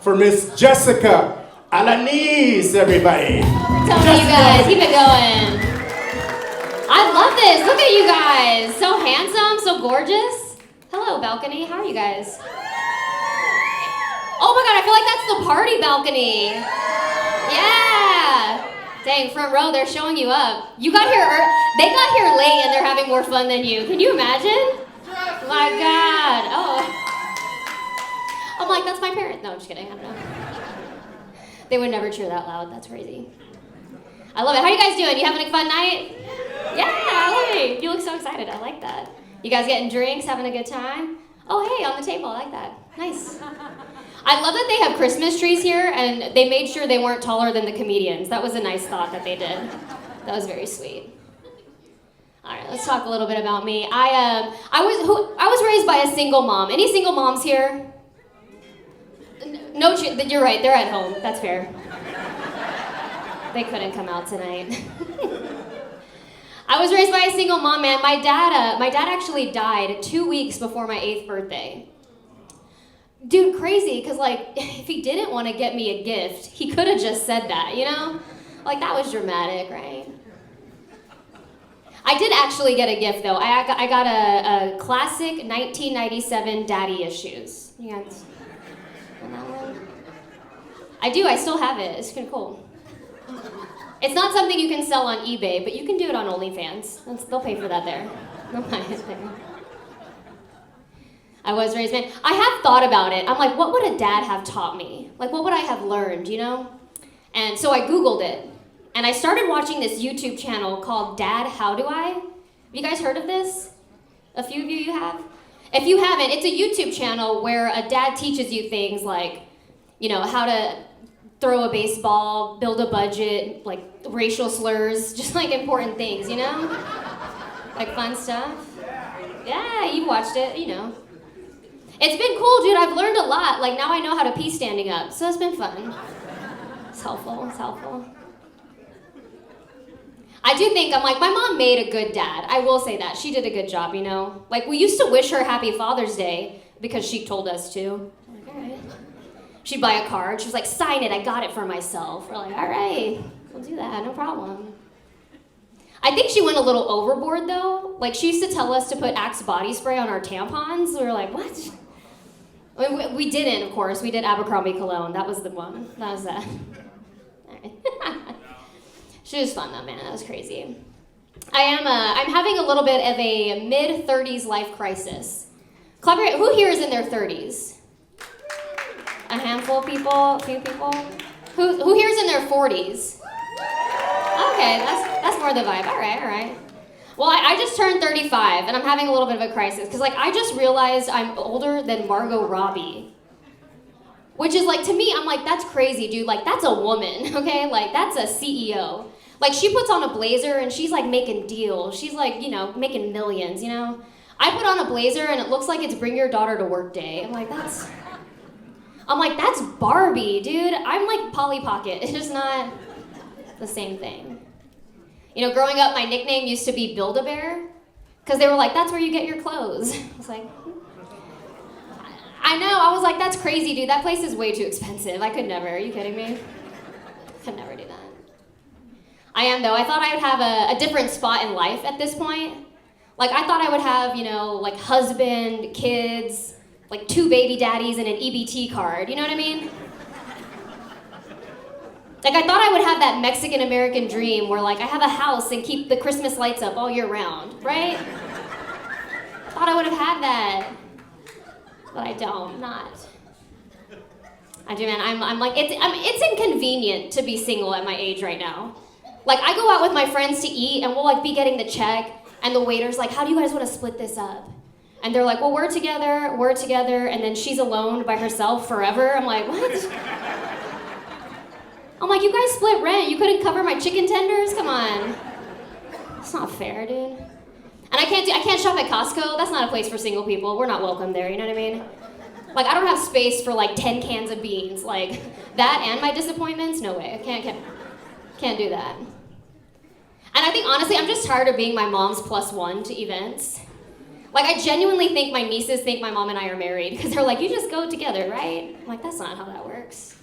for Miss Jessica Alanis, everybody. Tell me, you guys, keep it going. I love this. Look at you guys. So handsome, so gorgeous. Hello, balcony. How are you guys? Oh my God, I feel like that's the party balcony. Yeah. Dang, front row, they're showing you up. You got here, they got here late and they're having more fun than you. Can you imagine? My God. Oh. I'm like, that's my parent. No, I'm just kidding. I don't know. They would never cheer that loud. That's crazy. I love it. How are you guys doing? You having a fun night? Yeah, I love it. You look so excited. I like that. You guys getting drinks, having a good time? Oh, hey, on the table. I like that. Nice. I love that they have Christmas trees here, and they made sure they weren't taller than the comedians. That was a nice thought that they did. That was very sweet. All right, let's talk a little bit about me. I was raised by a single mom. Any single moms here? No, you're right. They're at home. That's fair. They couldn't come out tonight. I was raised by a single mom, man. My dad actually died 2 weeks before my 8th birthday. Dude, crazy, because, like, if he didn't want to get me a gift, he could have just said that, you know? Like, that was dramatic, right? I did actually get a gift, though. I got a classic 1997 Daddy Issues. You guys know that one? I do. I still have it. It's kind of cool. It's not something you can sell on eBay, but you can do it on OnlyFans. They'll pay for that there. They'll buy it there. I was raised, man. I have thought about it. I'm like, what would a dad have taught me? Like, what would I have learned, you know? And so I Googled it. And I started watching this YouTube channel called Dad, How Do I? Have you guys heard of this? A few of you have? If you haven't, it's a YouTube channel where a dad teaches you things like, you know, how to throw a baseball, build a budget, like racial slurs, just like important things, you know? Like fun stuff. Yeah, you've watched it, you know. It's been cool, dude. I've learned a lot. Like, now I know how to pee standing up, so it's been fun. It's helpful, it's helpful. I do think, I'm like, my mom made a good dad. I will say that. She did a good job, you know? Like, we used to wish her Happy Father's Day because she told us to. Like, all right. She'd buy a card. She was like, sign it. I got it for myself. We're like, all right, we'll do that. No problem. I think she went a little overboard, though. Like, she used to tell us to put Axe body spray on our tampons. We were like, what? I mean, we didn't, of course. We did Abercrombie cologne. That was the one. That was that. All right. She was fun, though, man. That was crazy. I'm having a little bit of a mid-30s life crisis. Who here is in their 30s? A handful of people? A few people? Who here is in their 40s? Okay, that's more the vibe. All right. Well, I just turned 35, and I'm having a little bit of a crisis, because, like, I just realized I'm older than Margot Robbie. Which is, like, to me, I'm like, that's crazy, dude. Like, that's a woman, okay? Like, that's a CEO. Like, she puts on a blazer, and she's, like, making deals. She's, like, you know, making millions, you know? I put on a blazer, and it looks like it's Bring Your Daughter to Work Day. I'm like, that's Barbie, dude. I'm, like, Polly Pocket. It's just not the same thing. You know, growing up, my nickname used to be Build-A-Bear, because they were like, that's where you get your clothes. I was like, I know, I was like, that's crazy, dude. That place is way too expensive. I could never. Are you kidding me? Could never do that. I am, though. I thought I would have a different spot in life at this point. Like, I thought I would have, you know, like, husband, kids, like, 2 baby daddies and an EBT card. You know what I mean? Like, I thought I would have that Mexican-American dream where, like, I have a house and keep the Christmas lights up all year round, right? Thought I would have had that. But I don't, not. I do, man. I'm like, it's inconvenient to be single at my age right now. Like, I go out with my friends to eat, and we'll, like, be getting the check, and the waiter's like, how do you guys want to split this up? And they're like, well, we're together, and then she's alone by herself forever. I'm like, what? I'm like, you guys split rent. You couldn't cover my chicken tenders? Come on. It's not fair, dude. And I can't shop at Costco. That's not a place for single people. We're not welcome there, you know what I mean? Like, I don't have space for, like, 10 cans of beans. Like, that and my disappointments? No way. I can't do that. And I think, honestly, I'm just tired of being my mom's +1 to events. Like, I genuinely think my nieces think my mom and I are married, because they're like, you just go together, right? I'm like, that's not how that works. works.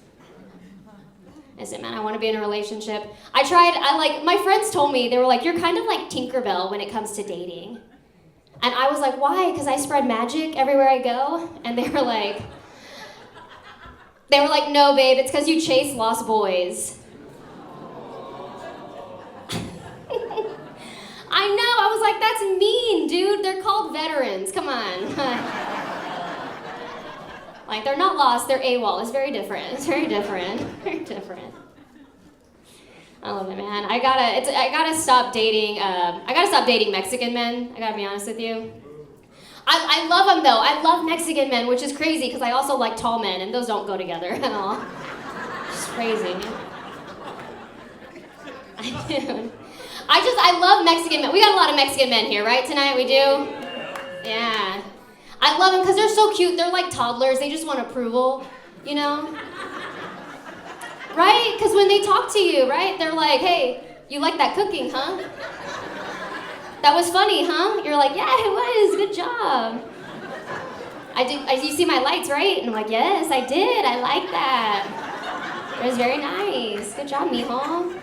Listen, man, I want to be in a relationship. My friends told me, they were like, you're kind of like Tinkerbell when it comes to dating. And I was like, why? Because I spread magic everywhere I go? And they were like, no, babe, it's because you chase lost boys. I know, I was like, that's mean, dude. They're called veterans, come on. Like, they're not lost, they're AWOL. It's very different, very different. I love it, man. I gotta stop dating Mexican men, I gotta be honest with you. I love them though, I love Mexican men, which is crazy, because I also like tall men, and those don't go together at all. It's crazy. I love Mexican men. We got a lot of Mexican men here, right, tonight? We do? Yeah. I love them because they're so cute. They're like toddlers. They just want approval, you know? Right? Because when they talk to you, right, they're like, hey, you like that cooking, huh? That was funny, huh? You're like, yeah, it was. Good job. You see my lights, right? And I'm like, yes, I did. I like that. It was very nice. Good job, mijo.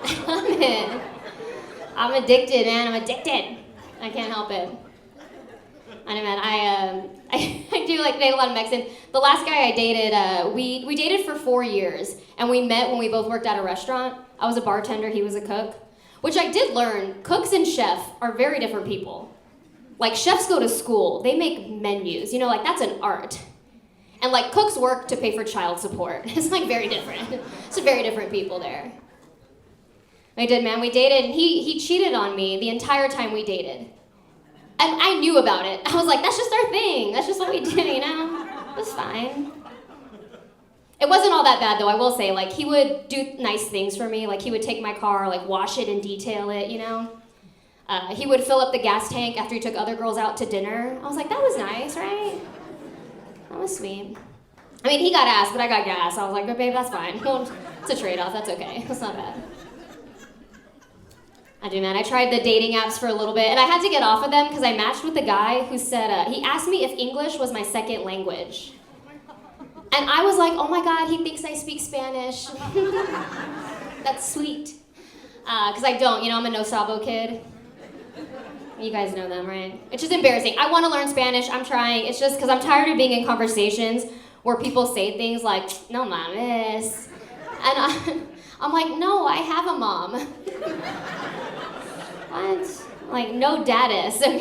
I love it. I'm addicted, man. I'm addicted. I can't help it. I know, man. I do like date a lot of Mexicans. The last guy I dated, we dated for 4 years, and we met when we both worked at a restaurant. I was a bartender, he was a cook. Which I did learn, cooks and chef are very different people. Like, chefs go to school, they make menus, you know, like that's an art. And like, cooks work to pay for child support. It's like very different. It's very different people there. I did, man. We dated, and he cheated on me the entire time we dated. And I knew about it. I was like, that's just our thing. That's just what we do, you know? It was fine. It wasn't all that bad, though, I will say. Like, he would do nice things for me. Like, he would take my car, like, wash it and detail it, you know? He would fill up the gas tank after he took other girls out to dinner. I was like, that was nice, right? That was sweet. I mean, he got ass, but I got gas. I was like, but babe, that's fine. It's a trade-off. That's okay. That's not bad. I do, man. I tried the dating apps for a little bit, and I had to get off of them because I matched with a guy who said, he asked me if English was my second language. And I was like, oh my God, he thinks I speak Spanish. That's sweet. Because I don't, you know, I'm a no sabo kid. You guys know them, right? It's just embarrassing. I want to learn Spanish. I'm trying. It's just because I'm tired of being in conversations where people say things like, no mames. And I'm like, no, I have a mom. What? Like, no daddis.